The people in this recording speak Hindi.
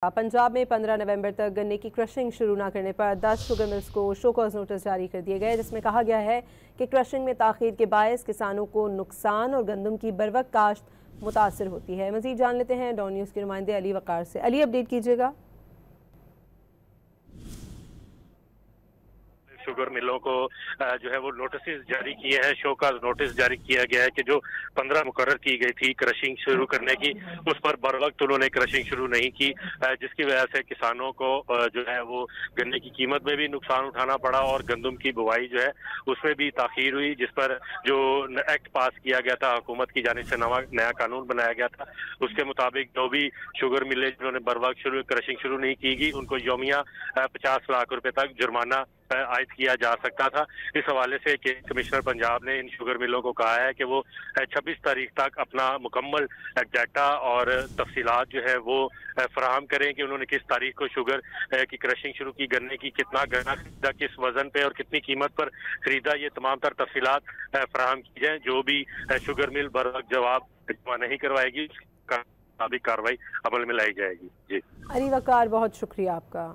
पंजाब में 15 नवंबर तक गन्ने की क्रशिंग शुरू न करने पर 10 शुगर मिल्स को शो कॉज नोटिस जारी कर दिए गए, जिसमें कहा गया है कि क्रशिंग में ताखीर के बायस किसानों को नुकसान और गंदम की बरवक्त काश्त मुतासर होती है। मजीद जान लेते हैं डॉन न्यूज़ के नुमाइंदे अली वकार से। अली, अपडेट कीजिएगा। शुगर मिलों को जो है वो नोटिस जारी किए हैं, शो का नोटिस जारी किया गया है कि जो 15 मुकर्रर की गई थी क्रशिंग शुरू करने की, उस पर बर वक्त उन्होंने क्रशिंग शुरू नहीं की, जिसकी वजह से किसानों को जो है वो गन्ने की कीमत में भी नुकसान उठाना पड़ा और गंदम की बुवाई जो है उसमें भी ताखीर हुई, जिस पर जो एक्ट पास किया गया था हुकूमत की जानिब से नया कानून बनाया गया था, उसके मुताबिक जो भी शुगर मिलें जिन्होंने बर वक्त क्रशिंग शुरू नहीं की गई उनको यौमिया 50 लाख रुपए तक जुर्माना आयद किया जा सकता था। इस हवाले से कमिश्नर पंजाब ने इन शुगर मिलों को कहा है कि वो 26 तारीख तक अपना मुकम्मल डाटा और तफसीलात जो है वो फराहम करें कि उन्होंने किस तारीख को शुगर की क्रशिंग शुरू की, गन्ने की कितना गन्ना खरीदा, किस वजन पे और कितनी कीमत पर खरीदा, ये तमाम तर तफसीलात फराहम की जाए। जो भी शुगर मिल बर वक्त जवाब जमा नहीं करवाएगी उसका मुताबिक कार्रवाई अमल में लाई जाएगी। जी अली वकार, बहुत शुक्रिया आपका।